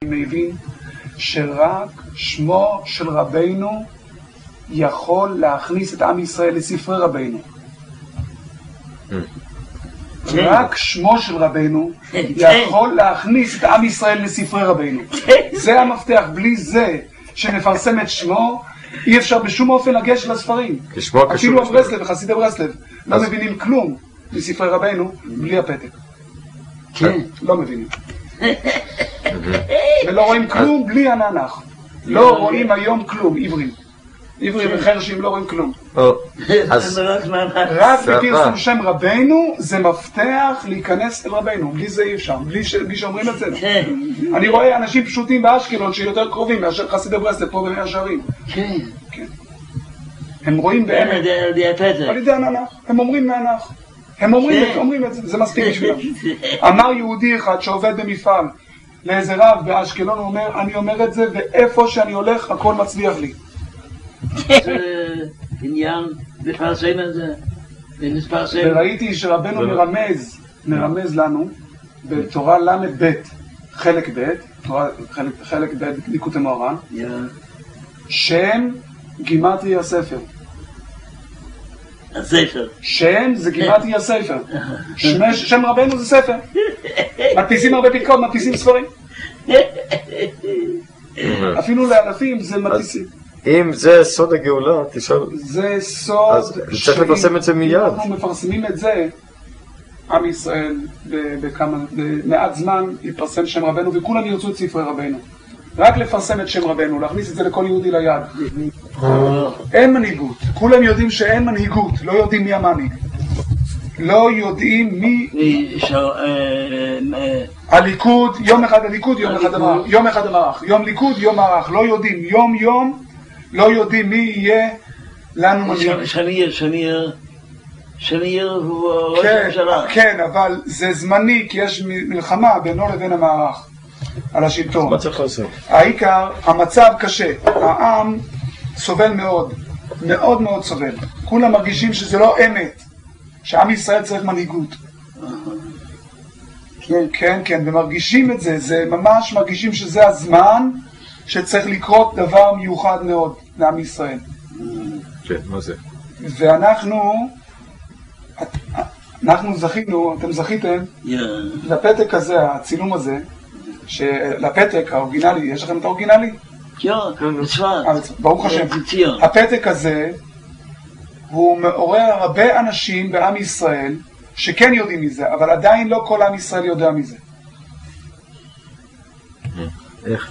מבין שרק שמו של רבינו יכול להכניס את עם ישראל לספרי רבינו. רק שמו של רבינו יכול להכניס את עם ישראל לספרי רבינו. זה המפתח. בלי זה שנפרסם את שמו אי אפשר בשום אופן לגשת לספרים. אפילו הברסלב וחסידי ברסלב לא מבינים כלום מספרי רבינו בלי הפתק. לא מבינים. ולא רואים כלום בלי הננח. לא רואים היום כלום, עברים. עברים וחרשים לא רואים כלום. רק בפרסום שם רבינו זה מפתח להיכנס אל רבינו. בלי זה אי אפשר, בלי שאומרים את זה. אני רואה אנשים פשוטים באשקלון שיותר קרובים מאשר חסידי ברסלב פה במאה שערים. הם רואים באמת על ידי הננח. הם אומרים ננח. הם אומרים את זה, זה מספיק בשבילם. אמר יהודי אחד שעובד במפעל לאיזה רב באשקלון, הוא אומר, אני אומר את זה ואיפה שאני הולך הכל מצליח לי. זה עניין לפרסם את זה, ונספרסם. וראיתי שרבנו מרמז לנו בתורה ל"ב, חלק ב', חלק ב', ליקוטי מוהר"ן, שם גימטרי הספר. הספר. שם זה גימטרי הספר. שם רבנו זה ספר. מדפיסים הרבה פתקאות, מדפיסים ספרים. אפילו לאלפים זה מדפיסים. אם זה סוד הגאולה, תשאל. זה סוד. אז צריך לפרסם את זה מיד. אנחנו מפרסמים את זה, עם ישראל במעט זמן יפרסם שם רבנו וכולם ירצו את ספרי רבנו. רק לפרסם את שם רבנו, להכניס את זה לכל יהודי ליד. אין מנהיגות. כולם יודעים שאין מנהיגות, לא יודעים מי המנהיג. לא יודעים מי... הליכוד, יום אחד הליכוד, יום אחד המערך. יום אחד המערך. יום ליכוד, יום מערך. לא יודעים. יום יום לא יודעים מי יהיה לנו מנהיג. שמיר הוא ראש הממשלה. כן, אבל זה זמני, כי יש מלחמה בינו לבין המערך. על השלטון. מה צריך לעשות? העיקר, המצב קשה. העם סובל מאוד. מאוד מאוד סובל. כולם מרגישים שזה לא אמת. שעם ישראל צריך מנהיגות. כן, ומרגישים את זה. זה ממש מרגישים שזה הזמן שצריך לקרות דבר מיוחד מאוד לעם ישראל. כן, מה זה? ואנחנו זכינו, אתם זכיתם, לפתק הזה, הצילום הזה, לפתק האורגינלי, יש לכם את האורגינלי? כן, בצפת. ברוך השם. הפתק הזה הוא מעורר הרבה אנשים בעם ישראל שכן יודעים מזה, אבל עדיין לא כל עם ישראל יודע מזה.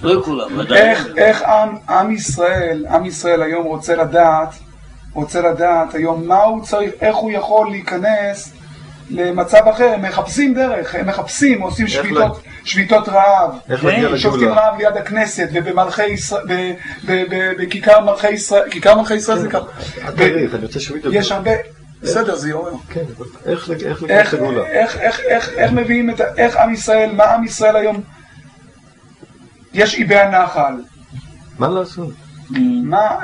לא כולם, איך עם ישראל היום רוצה לדעת היום מה הוא צריך, איך הוא יכול להיכנס למצב אחר. הם מחפשים דרך, הם מחפשים, עושים שביתות רעב, שובתים רעב ליד הכנסת ובמלכי ישראל, בכיכר מלכי ישראל, כיכר מלכי ישראל זה ככה. יש הרבה, בסדר, זה יורר. איך מביאים את, איך עם ישראל, מה עם ישראל היום? יש איבי הנחל. מה לעשות?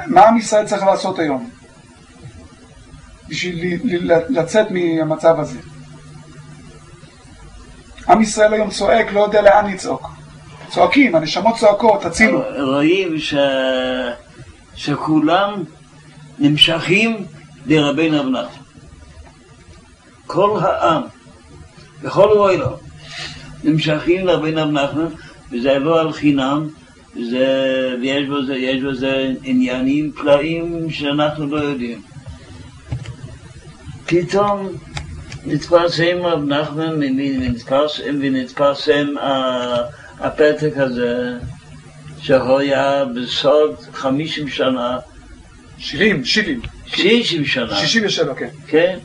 מה עם ישראל צריך לעשות היום? בשביל לצאת מהמצב הזה. עם ישראל היום צועק, לא יודע לאן לצעוק. צועקים, הנשמות צועקות, תצילו. רואים שכולם נמשכים לרבינו רב נחמן. כל העם, בכל העולם, נמשכים לרבינו רב נחמן, וזה לא על חינם, ויש בזה עניינים פלאים שאנחנו לא יודעים. פתאום נתפרסם רב נחמן ונתפרסם הפתק הזה שהיה בסוד 50 שנה 70 שנה 67, כן. כן.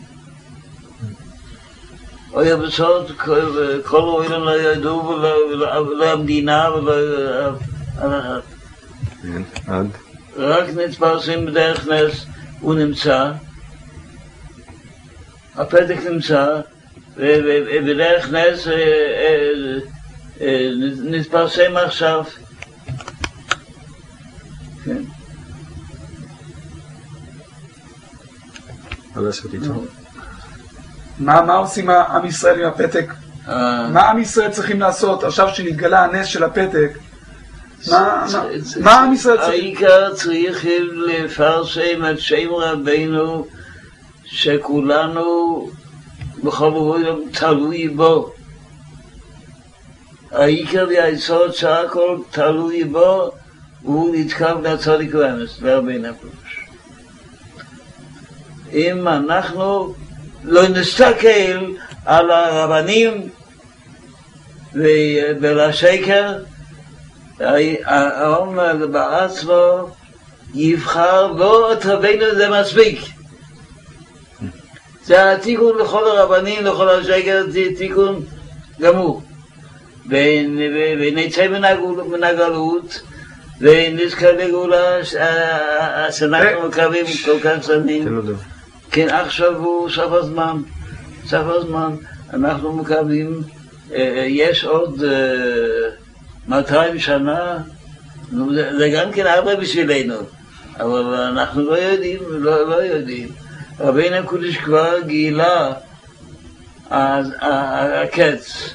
היה בסוד, כל העולם לא ידעו ולא המדינה ולא רק נתפרסם בדרך נס, הוא נמצא, הפתק נמצא, ובדרך נס נתפרסם עכשיו. כן. מה עושים עם ישראל עם הפתק? מה עם ישראל צריכים לעשות? עכשיו שנתגלה הנס של הפתק, מה עם ישראל צריך? העיקר צריך לפרסם את שם רבינו שכולנו בכל רגע תלוי בו. העיקר והיסוד שהכל תלוי בו הוא נתקב לצדיק ואמס, לרבינו הקדוש. אם אנחנו לא נסתכל על הרבנים ולשקר, האום בעצמו יבחר בו את רבינו, זה מספיק. זה התיקון לכל הרבנים, לכל השקר, זה תיקון גמור. ונצא מן הגלות ונזכה לגאולה שאנחנו מקווים כל כך שנים. כן, עכשיו הוא סוף הזמן, אנחנו מקווים, יש עוד 200 שנה, זה גם כן הרבה בשבילנו, אבל אנחנו לא יודעים. רבינו הקדוש כבר גילה הקץ.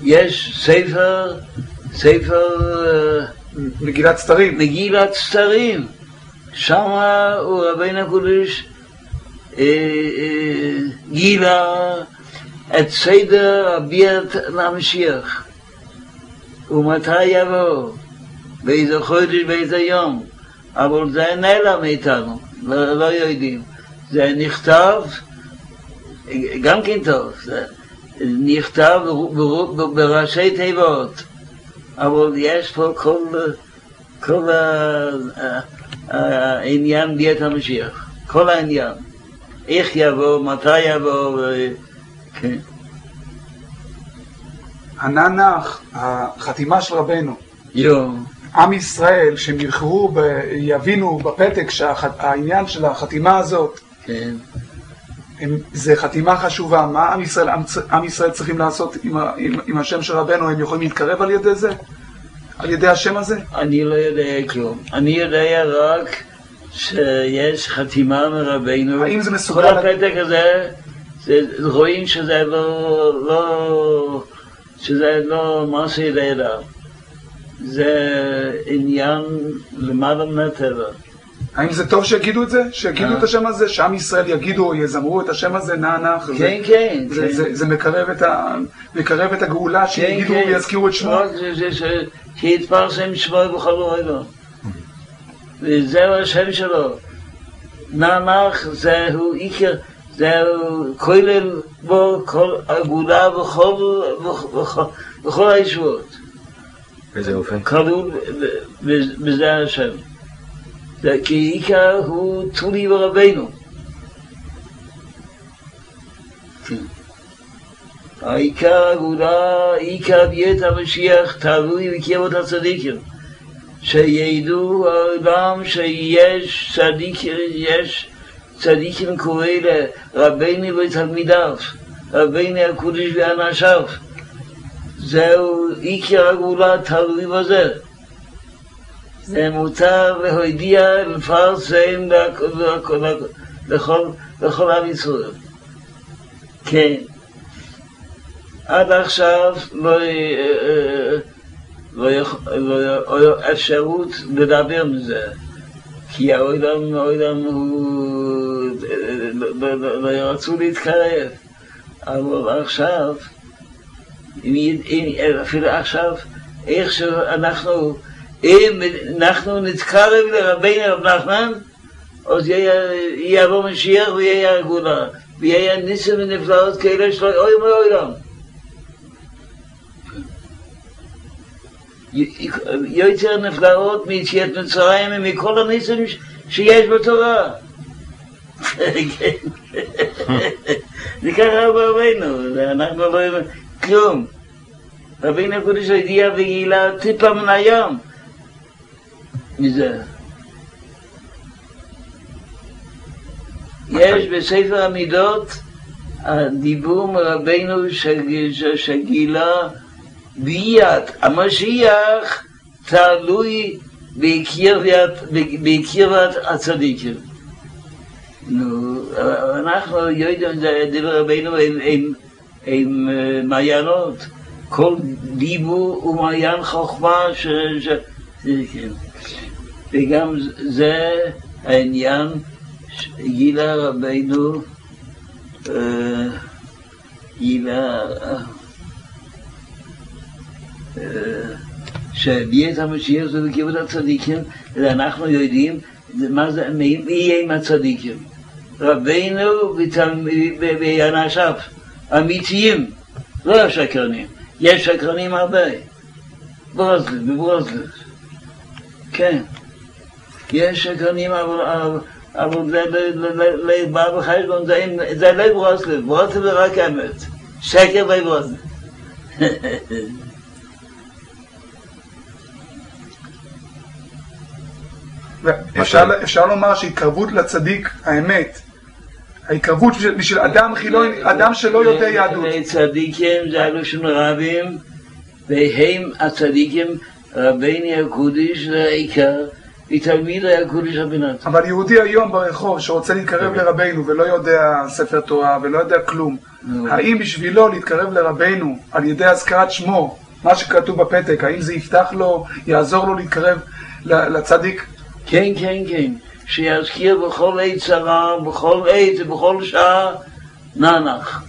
יש ספר מגילת סתרים. שמה הוא רבינו הקדוש גילה את סדר הביאת למשיח ומתי יבוא, באיזה חודש, באיזה יום, אבל זה נעלם מאיתנו, לא יודעים. זה נכתב, גם כן טוב, נכתב בראשי תיבות, אבל יש פה כל העניין ביאת המשיח, כל העניין, איך יבוא, מתי יבוא, כן. הננח, החתימה של רבנו, יום. עם ישראל שהם יבינו בפתק שהעניין של החתימה הזאת, כן. זה חתימה חשובה. מה עם ישראל צריכים לעשות עם השם של רבנו? הם יכולים להתקרב על ידי זה? על ידי השם הזה? אני לא יודע כלום. אני יודע רק שיש חתימה מרבנו. האם זה מסוגל? כל הפתק הזה, רואים שזה לא מה שידע. זה עניין למעלה מן הטבע. האם זה טוב שיגידו את זה? שיגידו את השם הזה? שעם ישראל יגידו או יזמרו את השם הזה נח? כן, כן. זה מקרב את הגאולה, שיגידו ויזכירו את שמו? שיתפרסם שמו בכל רגע. וזהו השם שלו. נח זהו עיקר, זהו כולל בו כל הגאולה בכל הישועות. באיזה אופן? כלול בזה השם. כי עיקר הוא תולי ברבינו. העיקר הגאולה, עיקר ביאת המשיח תלוי בקרבות הצדיקים. שידעו העולם שיש צדיקים קורא לרבינו ותלמידיו, רבינו הקודש ואנשיו. זהו עיקר הגאולה תלוי בזה. זה מותר להודיע לפרסם לכל עם ישראל. כן. עד עכשיו לא אפשרות לדבר מזה, כי העולם הוא לא רצו להתקרב. אבל עכשיו, אפילו עכשיו, איך שאנחנו אם אנחנו נתקרב לרבינו רב נחמן, אז יבוא משיח ויהיה הגאולה, ויהיה ניסים ונפלאות כאלה שלא יהיו מעולם. יותר נפלאות מיציאת מצרים ומכל הניסים שיש בתורה. זה ככה ברבינו, אנחנו לא יודעים כלום. רבינו הקדוש הודיע וגילה טיפה מן הים מזה. יש בספר המידות הדיבור מרבינו שגילה ביאת המשיח תלוי בקרבת הצדיקים. אנחנו יודעים, דבר רבינו עם מעיינות, כל דיבור הוא מעיין חוכמה כן. וגם זה העניין גילה רבינו גילה שהביא את המשיח זה בכיוון הצדיקים, ואנחנו יודעים מי יהיה עם הצדיקים. רבינו ואנשיו אמיתיים, לא השקרנים. יש שקרנים הרבה. בברוזלב. כן. יש שקרנים, אבל זה בא בחשבון, זה לא ברוזלב. ברוזלב זה רק אמת. שקר בברוזלב. אפשר לומר שהתקרבות לצדיק, האמת, ההתקרבות בשביל אדם חילוני, אדם שלא יודע יהדות. צדיקים זה הלושן רבים, והם הצדיקים, רביני הקודש זה העיקר, ותלמיד הקודש הבינת. אבל יהודי היום ברחוב שרוצה להתקרב לרבינו ולא יודע ספר תורה ולא יודע כלום, האם בשבילו להתקרב לרבינו על ידי הזכרת שמו, מה שכתוב בפתק, האם זה יפתח לו, יעזור לו להתקרב לצדיק? כן, כן, כן. שיזכיר בכל עת צרה, בכל עת ובכל שעה ננח.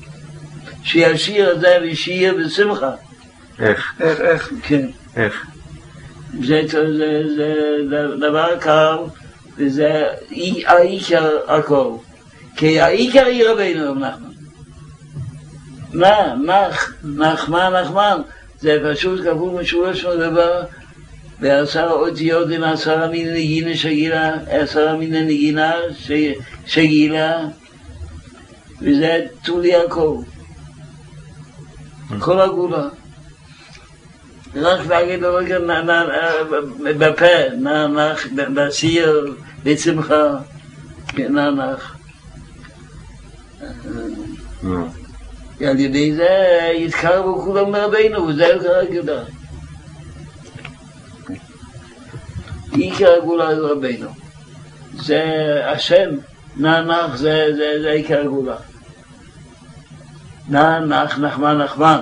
שישיר את זה וישיר בשמחה. איך? כן. איך? זה דבר קל, וזה העיקר הכל. כי העיקר היא רבינו נחמן. זה פשוט כפול משולש דבר. ועשר אותיות עם 10 מן נגינה שגילה, 10 מן הנגינה שגילה, וזה תולי הכל. כל הגולה. רק להגיד לו רגע בפה, נח, בסיר, בצמחה, נח. על ידי זה יתקרבו כולם לרבינו, וזה עיקר הגולה. עיקר הגולה זה רבינו. זה השם, נח, זה עיקר הגולה. נח, נחמן.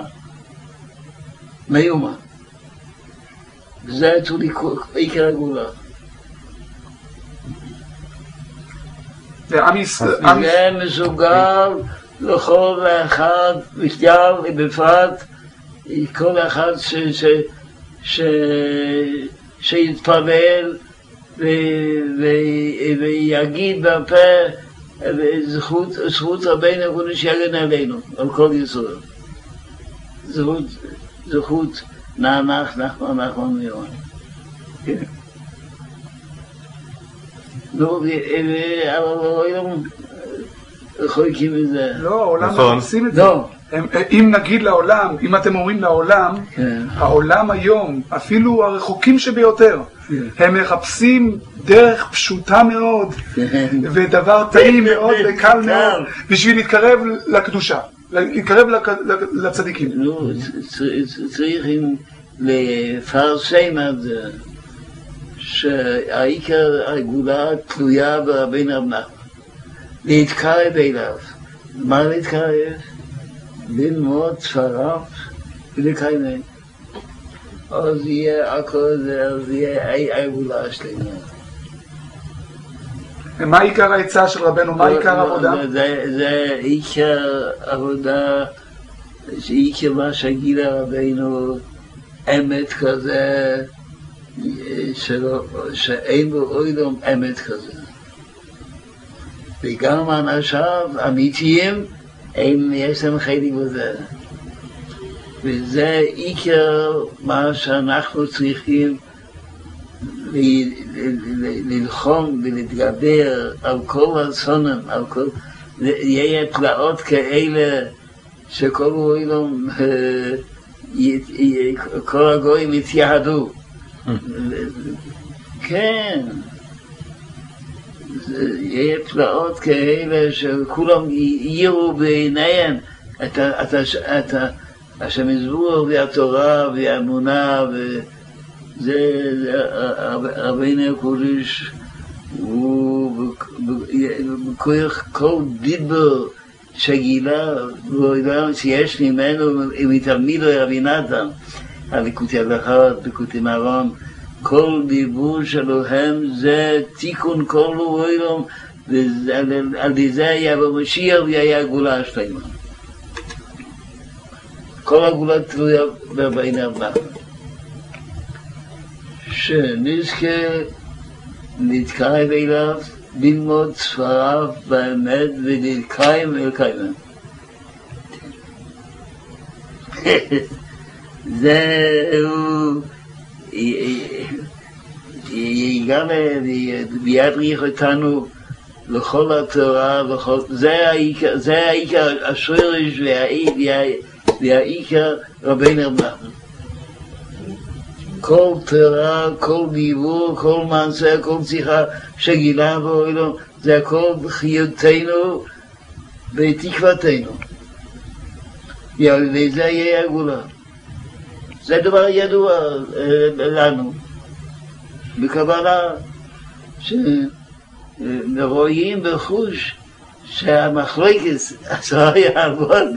מיומה. זה עיקר הגולה. זה מסוגל לכל אחד, בכלל ובפרט, כל אחד שיתפלל ויגיד בפה זכות רבינו הקודש שיגן עלינו, על כל ישראל. זכות נחמן מיומן. נו, אבל העולם חולקים את זה. לא, העולם לא עושים את זה. אם נגיד לעולם, אם אתם אומרים לעולם, העולם היום, אפילו הרחוקים שביותר, הם מחפשים דרך פשוטה מאוד, ודבר טעים מאוד וקל מאוד, בשביל להתקרב לקדושה, להתקרב לצדיקים. נו, צריכים לפרסם את זה, שהעיקר הגאולה תלויה ברבינו רב נחמן. להתקרב אליו. מה להתקרב? ללמוד ספריו ולקיים. אז יהיה הכל זה, אז יהיה הגאולה השלמה. ומה עיקר העצה של רבנו? מה עיקר העבודה? זה עיקר עבודה, שעיקר מה שגילה רבנו, אמת כזה, שאין בו עולם אמת כזה. וגם אנשיו אמיתיים, יש להם חלק בזה. וזה עיקר מה שאנחנו צריכים ללחום ולהתגבר על כל הרצונם, על כל... יהיה פלאות כאלה שכל העולם, כל הגויים יתייחדו. כן. יהיה פלאות כאלה שכולם יראו בעיניהם את השם יזבח והתורה והאמונה, וזה רבינו הקודש הוא בכוח כל דיבר שגילה ועולם שיש ממנו מתלמידו רבי נתן, הליקוטי הלכות, ליקוטי מרון, כל דיבור שלהם זה תיקון כל העולם, ועל זה יבוא משיח ויהיה הגאולה השלמה. כל הגאולה תלויה בין ארבעה. שנזכה להתקרב אליו, ללמוד ספריו באמת ולהתקיים ולקיימם. זהו יגלה וידריך אותנו לכל התורה, זה העיקר השורש והעיקר רבינו רב נחמן. כל תורה, כל דיבור, כל מעשה, כל שיחה שגילה בעולם, זה הכל חיותנו ותקוותנו. וזה יהיה הגאולה. זה דבר ידוע לנו. בקבלה שרואים בחוש שהמחלוקת היה עבוד,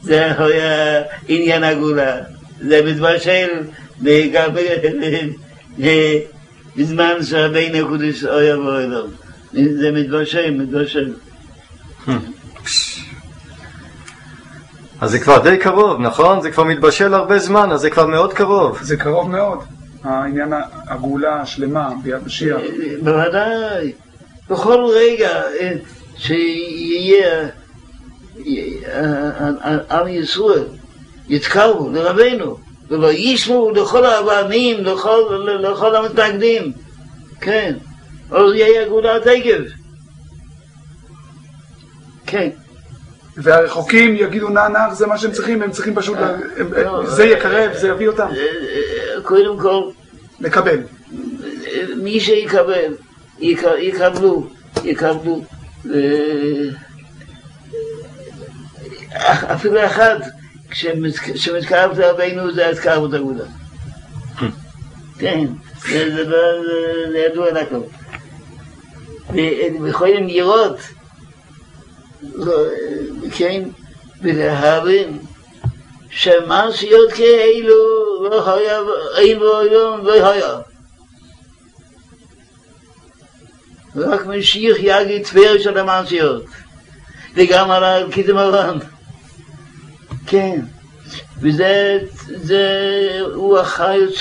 זה היה עניין הגאולה. זה מתבשל בזמן שרבינו הקדוש היה בעולם. זה מתבשל. אז זה כבר די קרוב, נכון? זה כבר מתבשל הרבה זמן, אז זה כבר מאוד קרוב. זה קרוב מאוד. העניין הגאולה השלמה ביד משיח. בוודאי. בכל רגע שיהיה עם ישראל יתקרבו לרבינו ולא ישמעו לכל האבנים, לכל המתנגדים. כן. אז יהיה גאולה תקף. כן. והרחוקים יגידו נח, זה מה שהם צריכים, הם צריכים פשוט, זה יקרב, זה יביא אותם. קודם כל, לקבל. מי שיקבל, יקבלו. אפילו אחד, כשמתקרב לרבינו זה התקרבות הגאולה. כן, זה ידוע לכל. ויכולים לראות, כן, ולהבין שמעשיות כאלו לא היה, אין בעולם, לא היה. רק משיח יגיד תפארת של המעשיות, וגם על קידום העולם. כן, וזה הוא החיות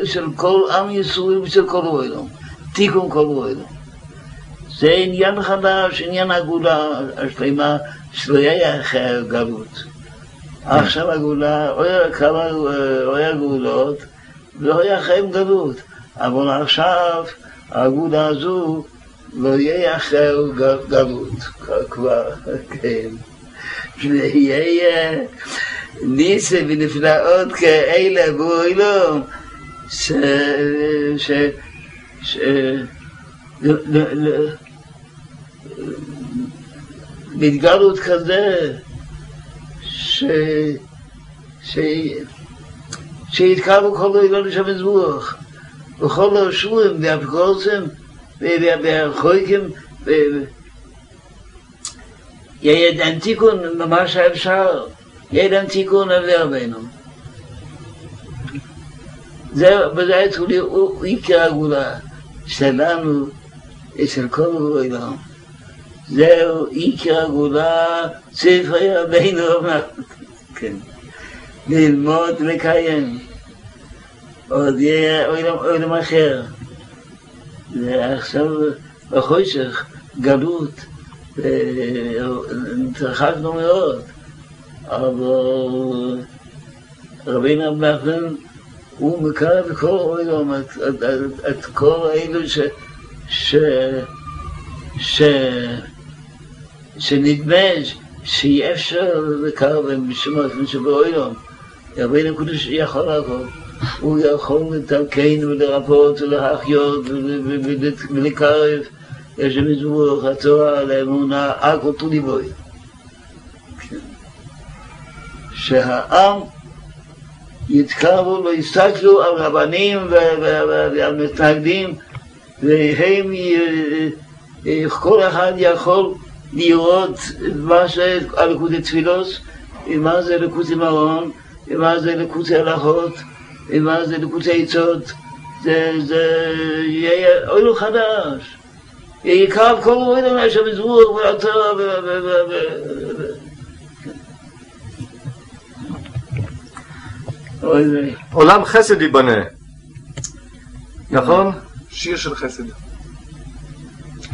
של כל עם ישראל ושל כל העולם, תיקון כל העולם. זה עניין חדש, עניין הגאולה השלמה שלא יהיה אחרי הגלות. עכשיו הגאולה, או הגאולות, לא יהיה אחרי גלות. אבל עכשיו הגאולה הזו לא יהיה אחרי גלות. כבר, כן. ויהיה ניסים ונפלאות כאלה בעולם, מתגלות כזה שיתקרבו כל העולם של המזבוח וכל השבועים והאפיקורסים והחויקים יהיה דן תיקון ממש שאפשר, יהיה דן תיקון על רבינו. בזה התחולי הוא עיקר הגאולה שלנו אצל כל העולם. זהו עיקר הגאולה ספרי רבינו רב נחמן. כן. ללמוד ולקיים. עוד יהיה עולם אחר. זה עכשיו בחושך, גלות, התרחקנו מאוד. אבל רבינו רב נחמן הוא מקרב כל העולם, את כל אלו שנדמה שאי אפשר לקרב עם שמות שבעולם. רבינו הקדוש יכול הכל. הוא יכול לתקן ולרפות ולהחיות ולקרב. יש מזבוח, התורה, לאמונה, הכל תולי בוי. שהעם יתקרבו, לא יסתכלו על רבנים ועל מתנגדים, והם, כל אחד יכול לראות מה זה הליקוטי תפילות, מה זה ליקוטי מרון, מה זה ליקוטי הלכות, מה זה ליקוטי עצות, זה יהיה אוילו חדש. יהיה קרב כל אוילו יש המזרוח והתורה עולם חסד ייבנה, נכון? שיר של חסד.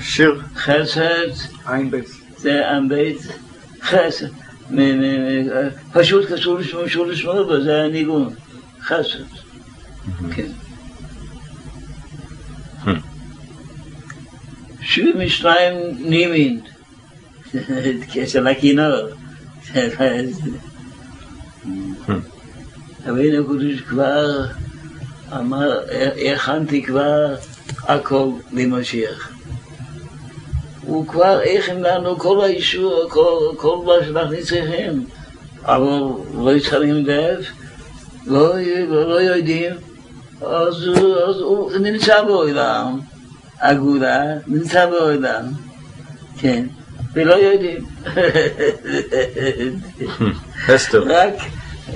שיר חסד עין בית. זה עם בית חסד. פשוט קשור לשמור בו, זה הניגון. חסד. כן. 72 נימין. של הכינור. רבינו הקדוש כבר אמר, הכנתי כבר הכל למשיח. הוא כבר הכין לנו כל האישור, כל מה שאנחנו צריכים. אבל לא צריכים לב, לא יודעים, אז הוא נמצא בעולם, הגאולה נמצא בעולם, כן, ולא יודעים. רק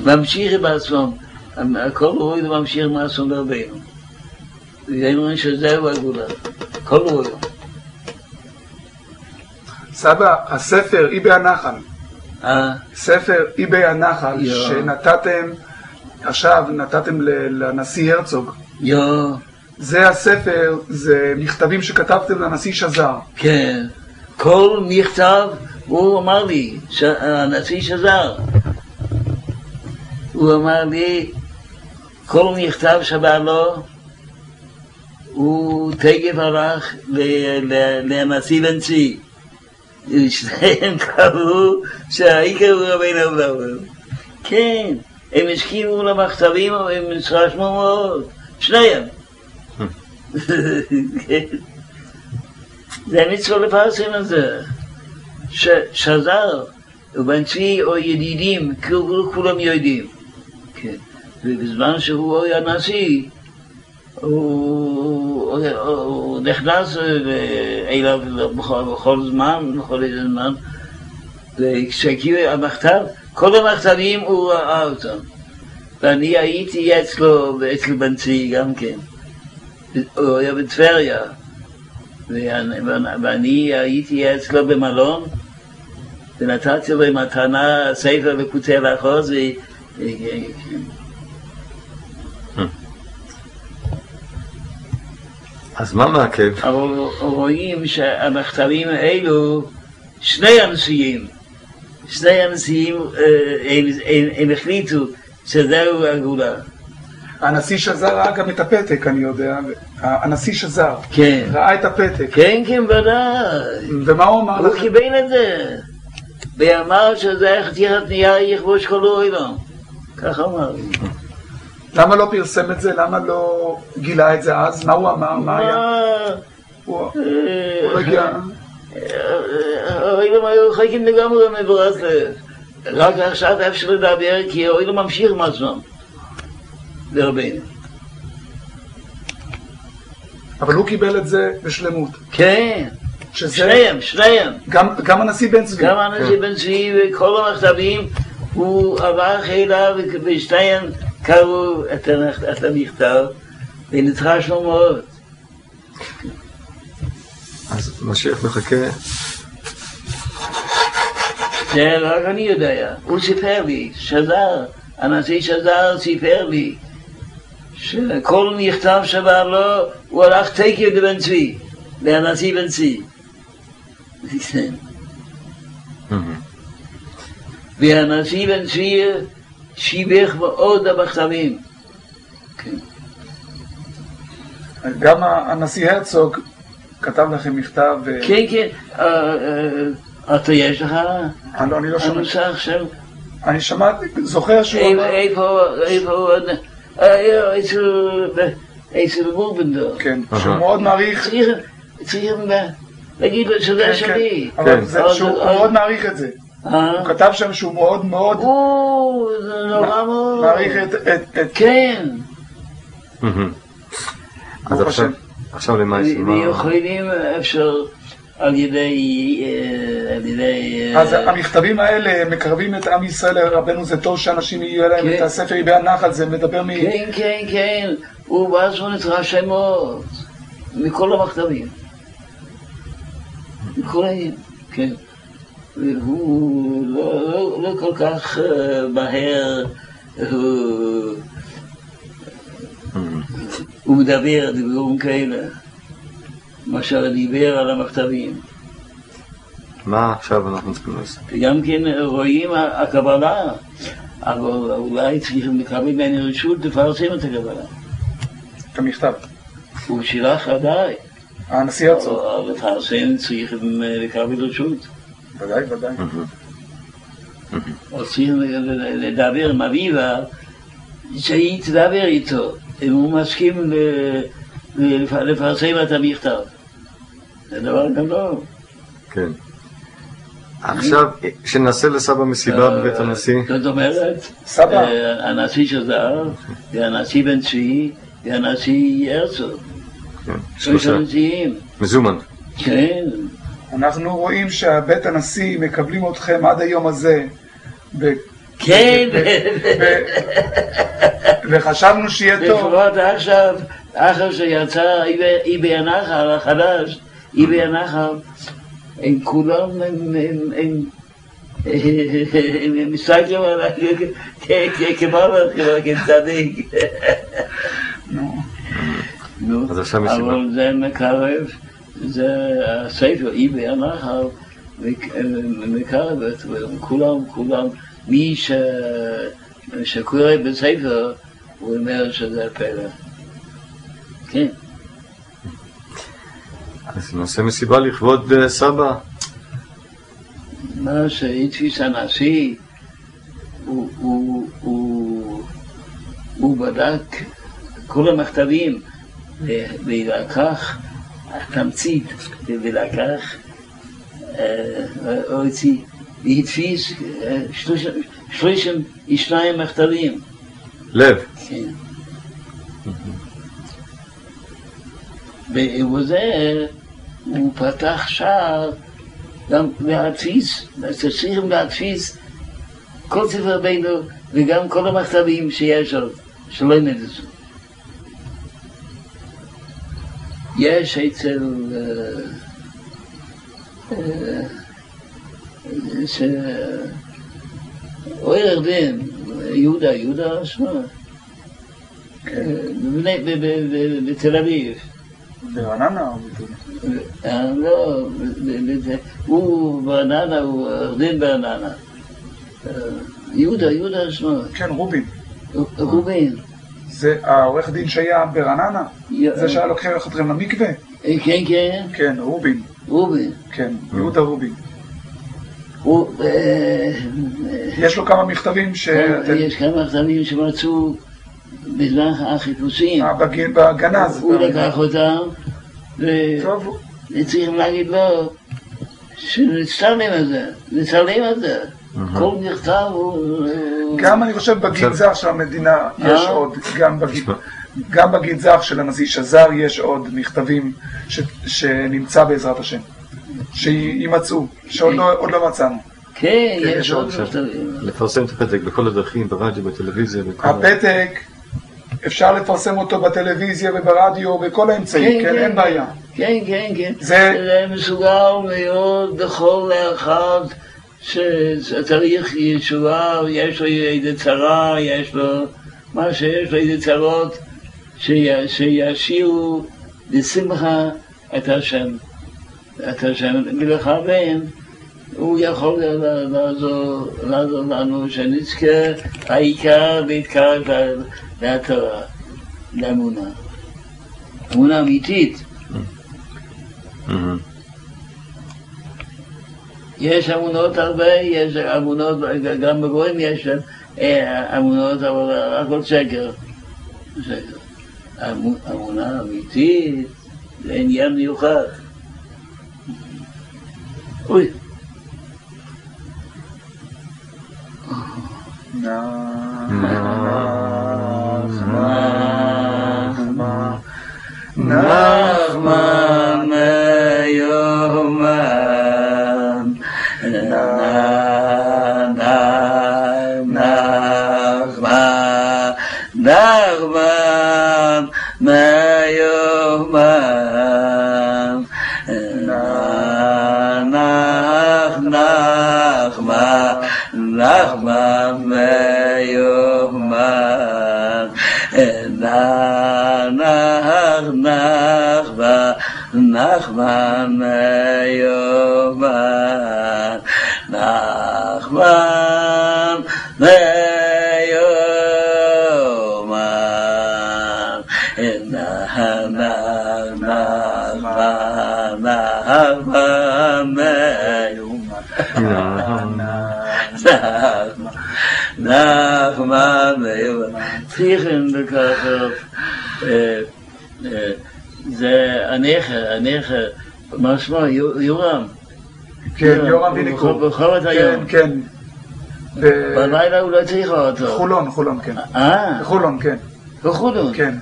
ממשיך בעצמם, הכל רואה וממשיך מעצמם לרבינו. ואומרים שזהו הגאולה, כל רואה. סבא, הספר איבי הנחל, ספר איבי הנחל שנתתם, עכשיו נתתם לנשיא הרצוג, זה הספר, זה מכתבים שכתבתם לנשיא שזר. כן, כל מכתב, הוא אמר לי, הנשיא שזר, הוא אמר לי, כל מכתב שבא לו, הוא תגף הלך לנשיא לנשיא. שניהם קראו שהעיקר הוא רבינו אברהם. כן, הם השכימו למכתבים, הם התרשמו מאוד. שניהם. זה מצווה לפרסם את זה. שזר ובן צבי או ידידים, כולם יודעים. ובזמן שהוא היה נשיא, הוא נכנס אליו בכל זמן, בכל איזה זמן, וכשהגיעו המכתב, כל המכתבים הוא ראה אותם. ואני הייתי אצל בן צבי גם כן. הוא היה בטבריה, ואני הייתי אצלו במלון, ונתתי לו מתנה ספר ליקוטי הלכות, אז מה מעכב? אבל רואים שהמכתבים האלו, שני הנשיאים הם החליטו שזהו הגאולה. הנשיא שזר ראה גם את הפתק, אני יודע. הנשיא שזר ראה את הפתק. כן, כן, ודאי. ומה הוא אמר לכם? הוא קיבל את זה. ואמר שזה חתיכת נייר יכבוש כל העולם. ככה אמר. למה לא פרסם את זה? למה לא גילה את זה אז? מה הוא אמר? מה היה? הוא לא הגיע. האוילם היו חייקים לגמרי מברסלב. רק עכשיו אפשר לדבר כי האוילם ממשיך מעצמם. לרבינו. אבל הוא קיבל את זה בשלמות. כן. שניהם. גם הנשיא בן צבי. גם הנשיא בן צבי וכל המכתבים הוא עבר חילה ושניהם קראו את המכתב ונתרשמו מאוד. אז משיח מחכה. זה רק אני יודע. הוא סיפר לי, הנשיא שזר סיפר לי שכל מכתב שבא לו הוא הלך תקף לבן צבי, לנשיא בן צבי. והנשיא בן צבי שיבח מאוד המכתבים. גם הנשיא הרצוג כתב לכם מכתב. כן, כן. אתה יש לך? אני לא שמעתי. הנוסח של... אני שמעתי, זוכר שהוא אמר... איפה... אצל בורבנדור. כן, שהוא מאוד מעריך... צריכים להגיד לו שזה שלי. אבל שהוא מאוד מעריך את זה. הוא כתב שם שהוא מאוד מאוד... זה נורא מאוד. מעריך את... כן. אז עכשיו למה יש? ויכולים אפשר על ידי... אז המכתבים האלה מקרבים את עם ישראל לרבנו, זה טוב שאנשים יהיו להם את הספר יבי הנחל, זה מדבר כן, כן, כן, הוא בעצמו נתרשם מאוד מכל המכתבים, מכל העניין, כן. והוא לא כל כך מהר, הוא מדבר דברים כאלה, מה שדיבר על המכתבים. מה עכשיו אנחנו צריכים לעשות? גם כן רואים הקבלה, אבל אולי צריכים לקבל ממני רשות לפרסם את הקבלה. את המכתב. הוא שילח עדיי. הנשיא הרצוג. לפרסם צריכים לקבל רשות. ודאי, ודאי. או צריכים לדבר עם אביבה, שהיא תדבר איתו, אם הוא מסכים לפרסם את המכתב. זה דבר גדול. כן. עכשיו, שנעשה לסבא מסיבה בבית הנשיא. זאת אומרת, סבא. הנשיא של זהב, והנשיא בן צבי, והנשיא הרצוג. שלושה נשיאים. מזומן. כן. אנחנו רואים שהבית הנשיא מקבלים אתכם עד היום הזה. כן. וחשבנו שיהיה טוב. לפחות עכשיו שיצא איבי הנחל החדש, איבי הנחל, הם כולם, הם מסתכלים עליי כמלך, כצדיק. אבל זה מקרב, זה הספר, איבי הנחל, מקרבת, כולם, מי שקורא בספר, הוא אומר שזה פלא. כן. אז נעשה מסיבה לכבוד סבא. מה שהתפיס הנשיא, הוא בדק כל המכתבים, ולקח תמצית, ולקח, והתפיס 32 מכתבים. לב. כן. ובזה הוא פתח שער גם להדפיס, צריכים להדפיס כל ספר רבינו וגם כל המכתבים שיש עוד, שלא נדעו. יש אצל עורך דין, יהודה שמה, בתל אביב. ברעננה? לא, הוא ברעננה, הוא עורך דין ברעננה. יהודה שמה. כן, רובין. רובין. זה העורך דין שהיה ברעננה? זה שהיה לוקח אתכם למקווה? כן, כן. כן, רובין. רובין. כן, יהודה רובין. יש לו כמה מכתבים יש כמה מכתבים שמצאו בזמן החיפושים. בגנז. הוא לקח אותם וצריכים להגיד לו שנצטלם את זה. כל מכתב הוא... גם אני חושב בגנזך של המדינה יש עוד, גם בגנזך של הנשיא שזר יש עוד מכתבים שנמצא בעזרת השם, שימצאו, שעוד לא מצאנו. כן, יש עוד מכתבים. לפרסם את הפתק בכל הדרכים, ברדיו, בטלוויזיה. הפתק, אפשר לפרסם אותו בטלוויזיה וברדיו, בכל האמצעים, כן, אין בעיה. כן, כן, כן. זה מסוגל מאוד לכל אחד שצריך ישועה, יש לו איזה צרה, יש לו מה שיש לו איזה צרות, שישירו בשמחה את השם. ולכוון, הוא יכול לעזור לנו שנזכה העיקר להתקרב לתורה, לאמונה. אמונה אמיתית. יש אמונות הרבה, יש אמונות, גם בגויים יש אמונות, אבל הכל שקר. אמונה אמיתית זה עניין מיוחד. אוי. נחמן יום נחמן מיומן, נחמן מיומן, נחמן מיומן. צריכים לקחת, זה הנכר, מה שמו? יורם. כן, יורם ויניקור. בכל את היום. כן, כן. בלילה הוא לא צריך אותו. חולון, כן. בחולון, כן. בחולון? כן.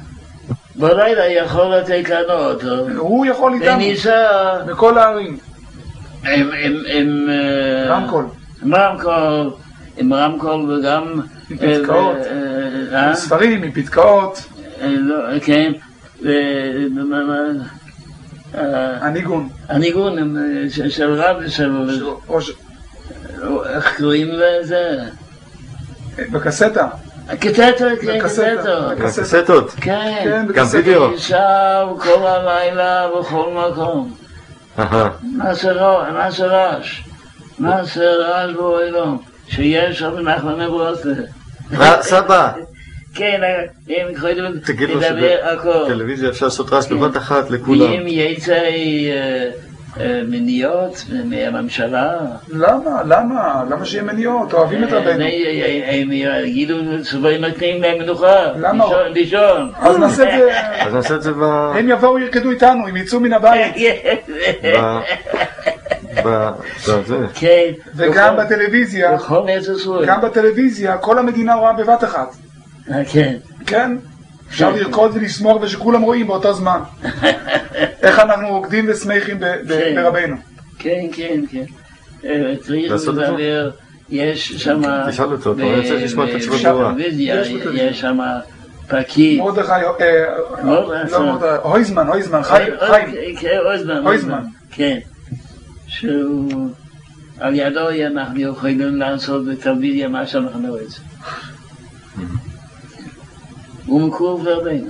בלילה יכול לתת לנו אותו. הוא יכול איתנו. וניסה בכל הערים. עם רמקול. עם רמקול וגם עם פתקאות. עם ספרים, עם פתקאות. כן. הניגון. הניגון של רב, איך קוראים לזה? בקסטה. הקסטות, כן, בקסטות. כן, גם וידאו. עכשיו כל הלילה בכל מקום. נעשה רעש באוהלו, שיש עוד נחמן נברוסה. סבא. כן, הם יכולים תגיד לו לדבר הכל. שבטלוויזיה אפשר לעשות רעש בבת אחת לכולם. ואם יצא מניעות מהממשלה? למה שיהיה מניעות? אוהבים את רבנו. הם יגידו סבוי נותנים להם מנוחה. למה? לישון. אז נעשה את זה הם יבואו ירקדו איתנו, הם יצאו מן הבית. כן. וגם בטלוויזיה, גם בטלוויזיה, כל המדינה רואה בבת אחת. כן. כן? אפשר לרקוד ולשמוח ושכולם רואים באותו זמן. איך אנחנו רוקדים ושמחים ברבנו. כן. צריך לדבר, יש שם... תשאל אותו, אתה רוצה לשמוע את התשובה ברורה. יש שם פקיד. מרדכי, הויזמן, חיים. הויזמן. כן. שהוא... על ידו אנחנו יכולים לעשות בטלוויזיה מה שאנחנו רוצים. הוא מקרוב לרבנו.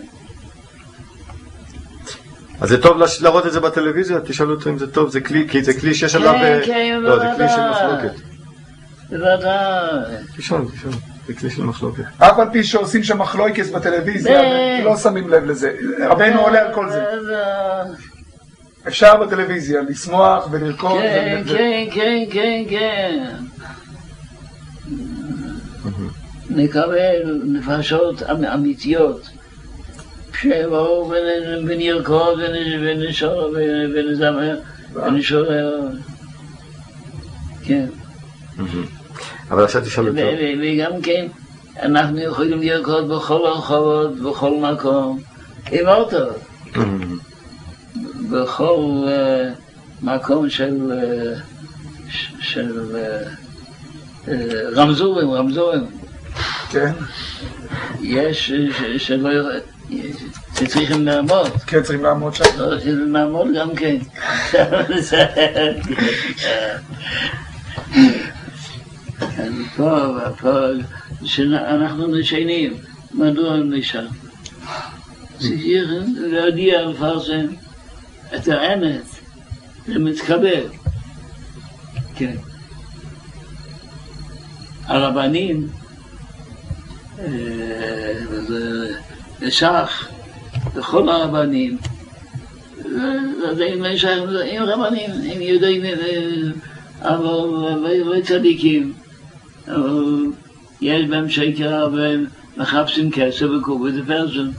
אז זה טוב להראות את זה בטלוויזיה? תשאל אותו אם זה טוב, זה כלי, כי זה כלי שיש עליו... כן, לא, זה כלי של מחלוקת. בוודאי. תשאל, זה כלי של מחלוקת. אף על פי שעושים שם מחלוקת בטלוויזיה, לא שמים לב לזה. רבנו עולה על כל זה. אפשר בטלוויזיה לשמוח ולרקוד. כן. נקבל נפשות אמיתיות שבואו ונרקוד ונזמר ונשורר. כן. אבל עכשיו תשאל אותו. וגם כן אנחנו יכולים לרקוד בכל הרחובות, בכל מקום עם אוטו, בכל מקום של רמזורים. כן. יש שלא... צריכים לעמוד. כן, צריכים לעמוד שם. צריכים לעמוד גם כן. פה, אנחנו נשנים. מדוע נשן? צריכים להודיע לפרסם את האמת. זה מתקבל. כן. הרבנים ושח וכל הרבנים הם רבנים, הם יודעים אבל לא צדיקים, אבל יש בהם שקר והם מחפשים כסף וקובו את הפרסום.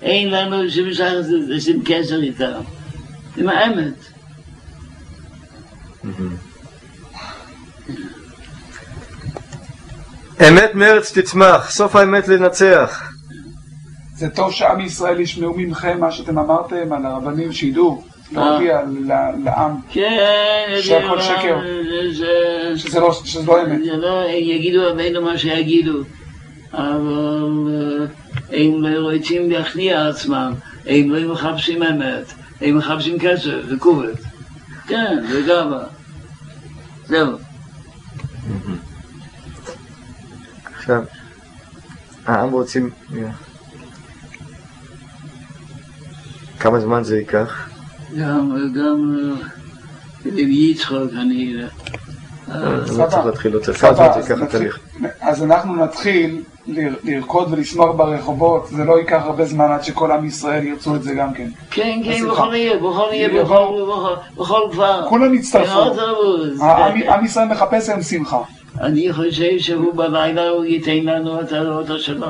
אין לנו שמשך לשים כסר איתם עם האמת. אמת מארץ תצמח, סוף האמת לנצח. זה טוב שעם ישראל ישמעו ממכם מה שאתם אמרתם על הרבנים, שידעו להודיע לעם שהכל שקר, שזה לא אמת. יגידו רבנו מה שיגידו, אבל הם לא רוצים להכניע עצמם, הם לא מחפשים אמת, הם מחפשים כסף וכובד. כן, זה גאווה. זהו. עכשיו, העם רוצים... כמה זמן זה ייקח? גם יצחק אני... לא צריך להתחיל אותה. כמה זמן זה ייקח התהליך? אז אנחנו נתחיל לרקוד ולשמוח ברחובות, זה לא ייקח הרבה זמן עד שכל עם ישראל ירצו את זה גם כן. כן, בכל יהיה, בכל כבר. כולם יצטרפו. עם ישראל מחפש היום שמחה. אני חושב שהוא בלילה הוא ייתן לנו את האוטו שלו.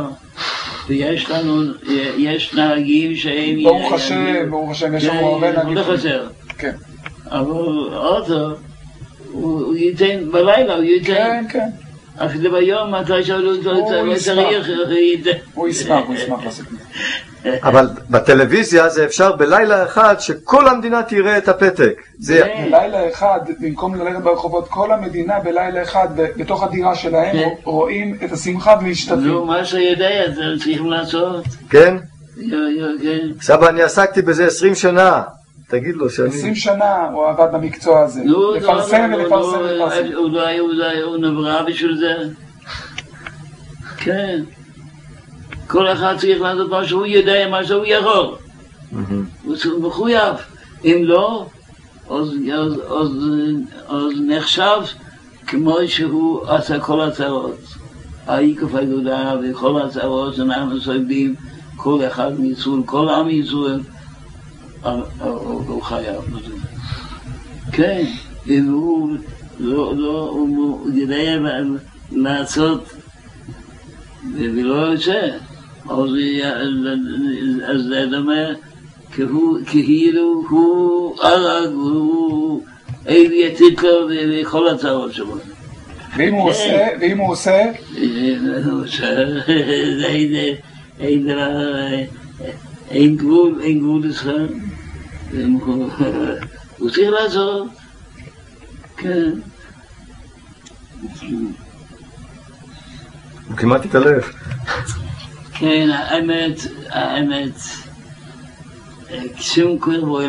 ויש לנו, יש נהגים שהם... ברוך השם, יש לנו הרבה נהגים. לא חסר. כן. אבל אוטו, הוא ייתן, בלילה הוא ייתן. כן. אפילו ביום, מתי שאלו אותו, הוא ישמח לעשות את זה. אבל בטלוויזיה זה אפשר בלילה אחד שכל המדינה תראה את הפתק. בלילה אחד, במקום ללכת ברחובות, כל המדינה בלילה אחד, בתוך הדירה שלהם, רואים את השמחה ולהשתתפים. נו, מה שיודע, זה צריכים לעשות. כן? כן. סבא, אני עסקתי בזה 20 שנה. תגיד לו שאני... 20 שנה הוא עבד במקצוע הזה. לפרסם ולפרסם. הוא נברא בשביל זה. כן. כל אחד צריך לעשות מה שהוא יודע, מה שהוא יכול. הוא מחויב. אם לא, אז נחשב כמו שהוא עשה כל הצרות. העיקף הגדולה וכל הצרות שאנחנו סובלים, כל אחד מישראל, כל עם ישראל, הוא חייב. כן, אם הוא הוא יודע לעשות ולא יוצא, אז זה דומה כאילו הוא הרג, הוא יתית לו וכל הצרות שלו. ואם הוא עושה? אין גבול לזכר. הוא צריך לעזור. כן. הוא כמעט התעלף. כן, האמת, כשום קורבו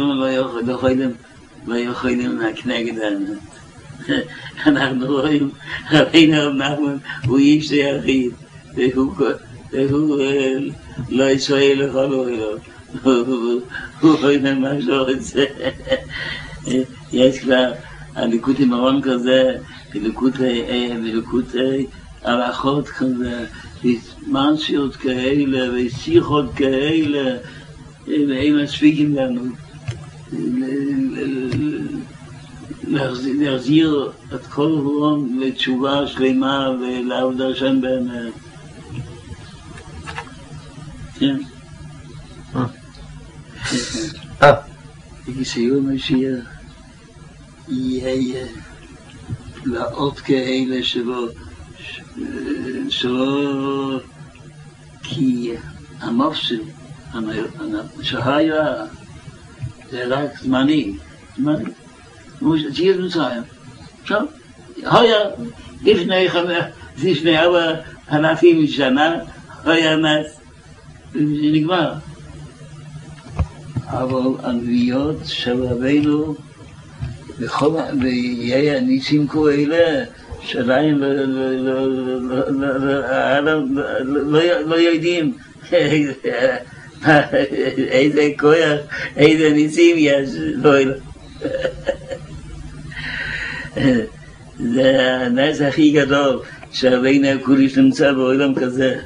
לא יכולים להקנגד האמת. אנחנו רואים, רבינו רב נחמן הוא איש היחיד, והוא לא ישראל לכל אוהלו, הוא רואה מה שהוא רוצה. יש כבר הליקוטי מרון כזה, וליקוטי הלכות כזה, ומנשיות כאלה, ושיחות כאלה, והם מספיקים לנו. להחזיר את כל הורון לתשובה שלמה ולעבוד השם באמת. כן. סיום משיח יהיה לאות כאלה שלא כי המפסיד שהיה זה רק זמני. תהיה מצרים. עכשיו, היה לפני 4,000 שנה, היה נס, זה נגמר. אבל הנביאות של רבינו, ויהיה ניסים כאלה, שעדיין לא יודעים איזה כוח, איזה ניסים יש, לא יודע. זה הנס הכי גדול שרבינו הקודש נמצא בעולם כזה.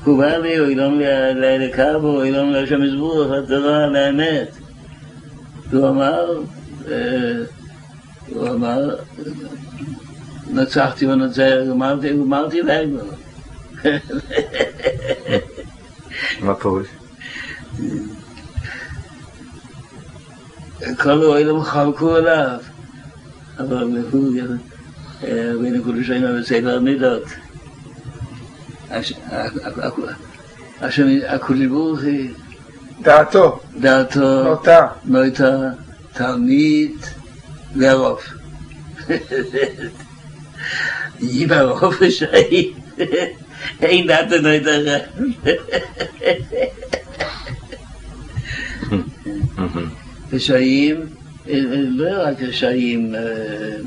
הוא בא לעולם לקרב, לעולם להשם יזבח, התורה לאמת. הוא אמר, נצחתי ונצח, אמרתי להם. מה פירוש? כל העולם חלקו עליו, אבל הוא בין הקודש היינו בספר מידות. הקודש ברוך היא דעתו נוטה תלמיד לרוב. אם הרוב ושאי אין דעתו נוטה רשעים, לא רק רשעים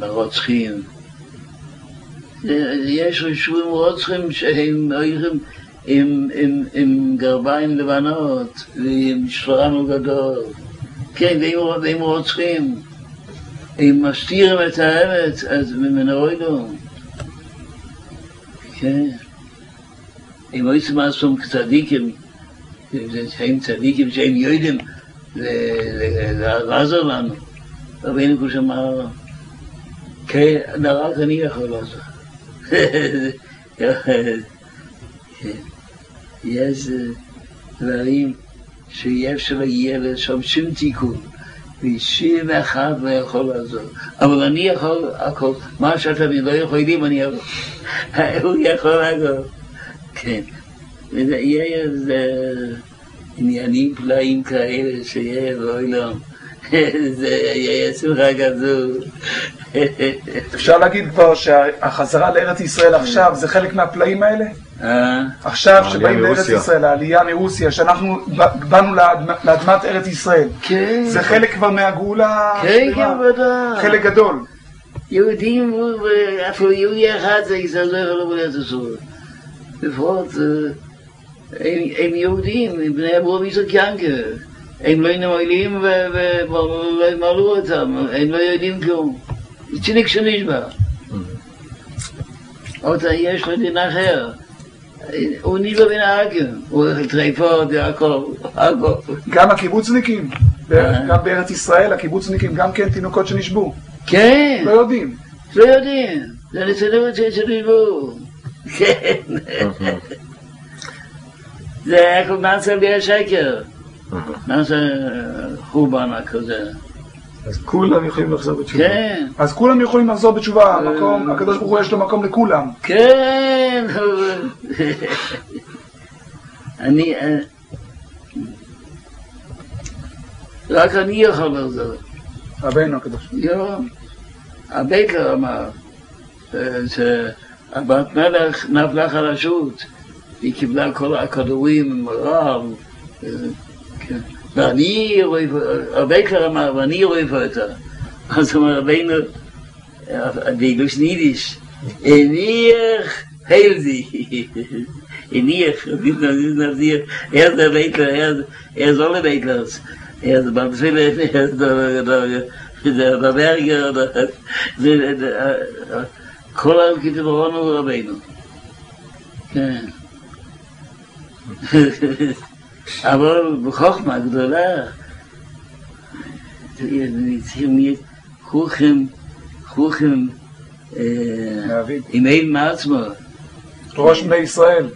רוצחים, יש יישובים רוצחים שהם הולכים עם גרביים לבנות ועם שפרם גדול. כן, והם רוצחים. הם מסתירים את האמת, אז ממנו כן. הם עושים מעצמם כצדיקים, הם צדיקים שהם יודעים לעזור לנו. רבינו כמו שאמר, כן, רק אני יכול לעזור. יש דברים שאי אפשר להגיע לשם שום תיקון, ושום אחד לא יכול לעזור. אבל אני יכול הכל, מה שאתם לא יכולים אני יכול. הוא יכול לעזור. כן. ויש עניינים פלאים כאלה שיהיה בעולם. זה יהיה שמחה גדול. אפשר להגיד כבר שהחזרה לארץ ישראל עכשיו זה חלק מהפלאים האלה? עכשיו שבאים לארץ ישראל, העלייה מרוסיה, שאנחנו באנו לאדמת ארץ ישראל, זה חלק כבר מהגאולה, חלק גדול. יהודים, אפילו יהודי אחד זה יסדר לא בלעת הסור. לפחות הם יהודים, הם בני אברהם יצחק יעקב. הם לא נמלים ולא ימלאו אותם, הם לא יודעים כלום. צדיק שנשבע. אותה יש לו דין אחר. הוא נשבע בין האקים, הוא אוכל טרפות והכל. גם הקיבוצניקים, גם בארץ ישראל, הקיבוצניקים גם כן תינוקות שנשבו. כן. לא יודעים. לא יודעים. זה לצדות שנשבו. כן. זה היה כל נעשה בלי השקר. נעשה חורבנה כזה. אז כולם יכולים לחזור בתשובה. כן. אז כולם יכולים לחזור בתשובה, הקדוש ברוך הוא יש לו מקום לכולם. כן. רק אני יכול לחזור. רבינו הקדוש. הבייקר אמר שהבת מלך נפלה חלשות, היא קיבלה כל הכדורים עם רעב. ואני רואה, הבייקר אמר, ואני רואה אותה. אז אמר רבינו, דילוש נידיש, הניח הילדי. הניח, der Beitler, soll der Beitler. Ist beim Zwillen, der Berger, כל הכתבון הוא רבינו. כן. אבל בחוכמה גדולה, צריכים להיות חוכם עם אין מעצמו. ראש בני ישראל.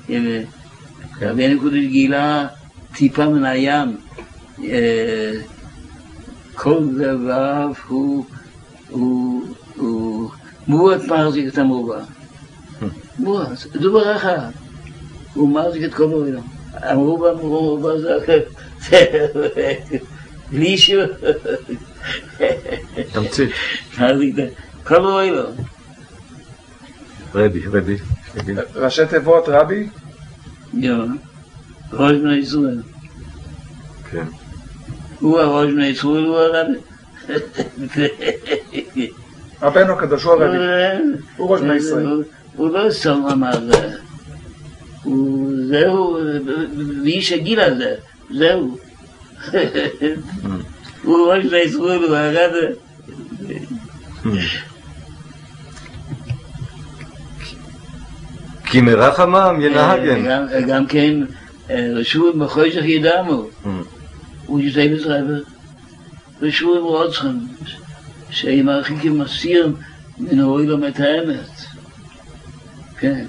רבינו קודש גילה טיפה מן הים. כל דבר הוא מועט מחזיק את המרובה. מועט, דבר אחד. הוא מחזיק את כל העולם. המרובה זה בלי שום. תמצית. כל העולם. רבי. ראשי תיבות רבי? ראש בני ישראל. כן. הוא הראש בני ישראל, הוא הרבי. רבנו הקדוש הוא הרבי. הוא ראש בני ישראל. הוא לא סתם אמר זה. זהו, ואיש הגיל הזה, זהו. הוא ראש בני ישראל, הוא הרבי. כי מרחמם ינהגן. גם כן, רשו בחושך ידעמו. הוא יזהה בזרבר. רשו עם רוצחם, שהם מרחיקים מסיר מן העולם את האמת. כן,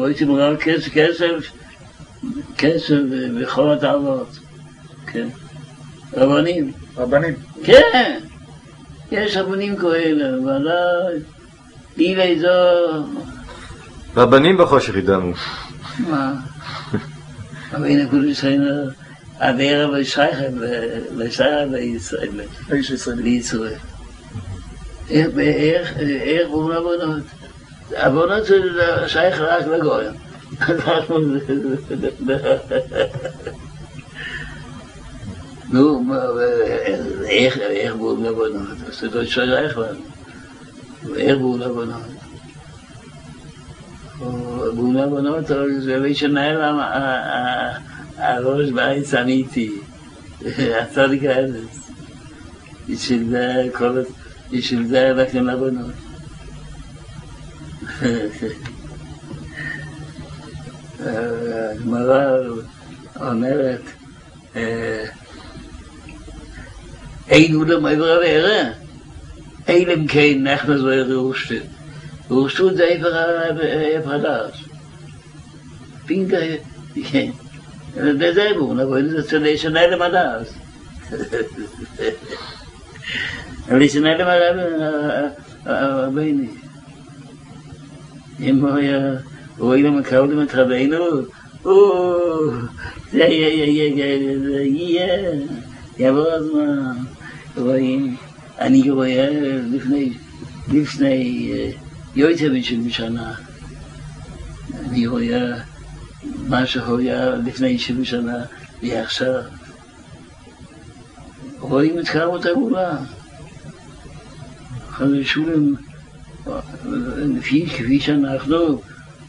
ראיתם רק כסף בכל התאוות. כן. רבנים. כן. יש רבנים כאלה, אבל אילי זו... רבנים בחושך ידעמו. מה? אבל הנה כולו ישראל, הדרך לשייך לישראל. איך הוא לעבונות? עבונות זה שייך רק לגויים. נו, איך הוא לעבונות? זה לא שייך לנו. איך הוא לעבונות? והוא לא בונה אותו, זה לא ישנה למה הראש בעץ אמיתי, הצדיק הארץ. בשביל זה הלכתם לבנות. הגמרא אומרת, אין הוא למעבר הערה, אילם כן נחמד ורושטות. ורושטות זה איפה הדעת. פינקה, זה בו, נבוא, זה שנה למדעת. אבל שנה למדעת, ביני. אם הוא היה רואה למקרב את רבינו, זה יהיה, יעבור הזמן. רואים, אני רואה לפני יותר משנה, אני רואה מה שהיה לפני 70 שנה ועכשיו. רואים את קרבות הגאולה. חז"לים, כפי שאנחנו,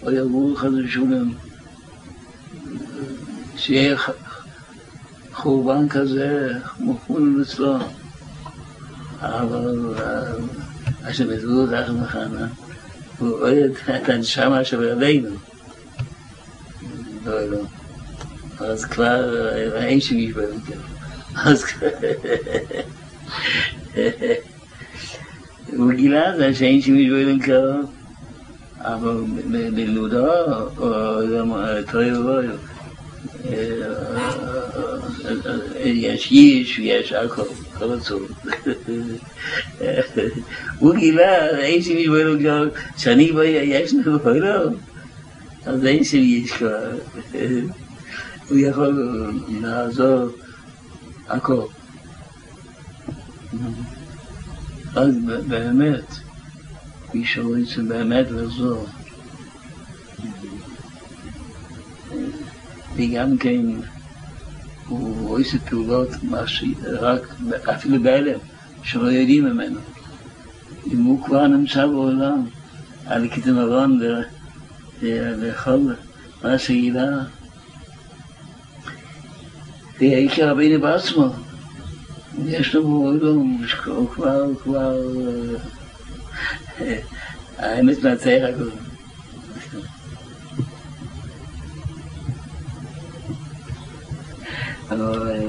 יאמרו חז"לים, שיהיה חורבן כזה, מוכן אצלו. אבל השם ידעו כך מחנה, הוא רואה את הנשמה שבידינו. לא. אז כבר אין שמיש בהם כאלה. אז הוא גילה זה שאין שמיש בהם כאלה, אבל בלמודו, או תראו, יש ויש הכל, כל הצור. הוא גילה, אין שמיש בהם כאלה, שאני יש נבואלו, אז אין שמיש כבר. הוא יכול לעזור הכל. אז באמת, מי שרוצה באמת לעזור. וגם כן, הוא עושה פעולות רק אפילו בהלם, שלא יודעים ממנו. אם הוא כבר נמצא בעולם, על כתמרון לכל מה שגילה, והעיקר רבינו בעצמו, יש לו בעולם, הוא כבר האמת מנצח הכל. אבל